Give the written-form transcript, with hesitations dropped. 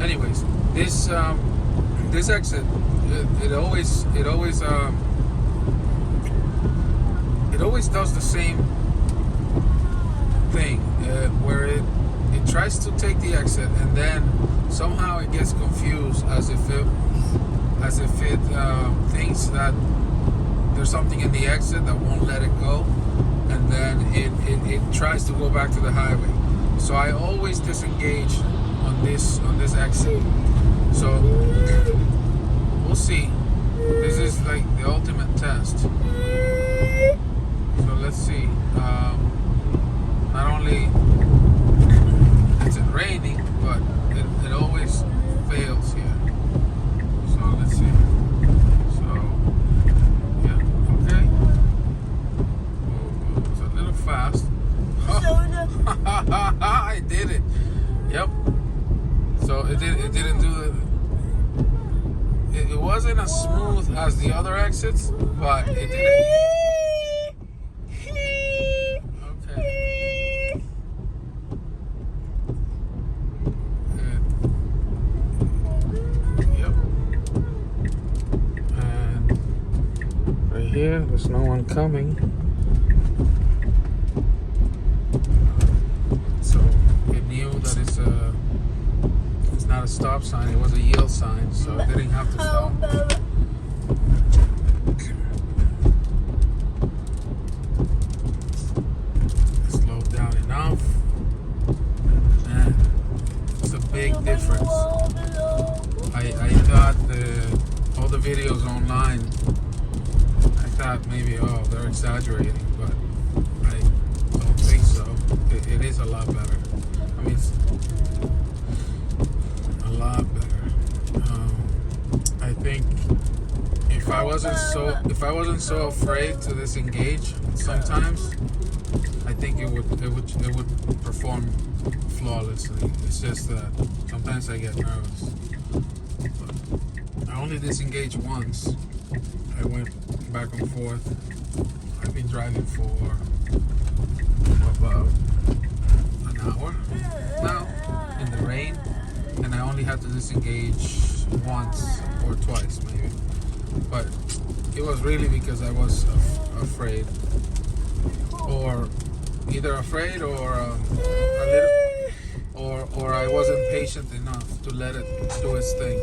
Anyways, this exit, it always does the same thing, where it tries to take the exit and then somehow it gets confused as if it thinks that there's something in the exit that won't let it go, and then it tries to go back to the highway. So I always disengage on this exit. So we'll see. This is like the ultimate test. So let's see. Not only is it raining, but it always fails here. So let's see. So yeah, okay. Oh, it's a little fast. I did it. Yep. So it didn't do the. It wasn't as smooth as the other exits, but it did it. Here, there's no one coming, so it knew that it's not a stop sign, it was a yield sign, so it didn't have to stop. Slowed down enough, and it's a big difference. I thought all the videos online, thought maybe, they're exaggerating, but I don't think so. It is a lot better. I mean, it's a lot better. I think if I wasn't so afraid to disengage sometimes, I think it would perform flawlessly. It's just that sometimes I get nervous. But I only disengaged once. I went back and forth. I've been driving for about an hour now in the rain, and I only had to disengage once or twice maybe, but it was really because I was afraid, or either afraid or a little, or I wasn't patient enough to let it do its thing.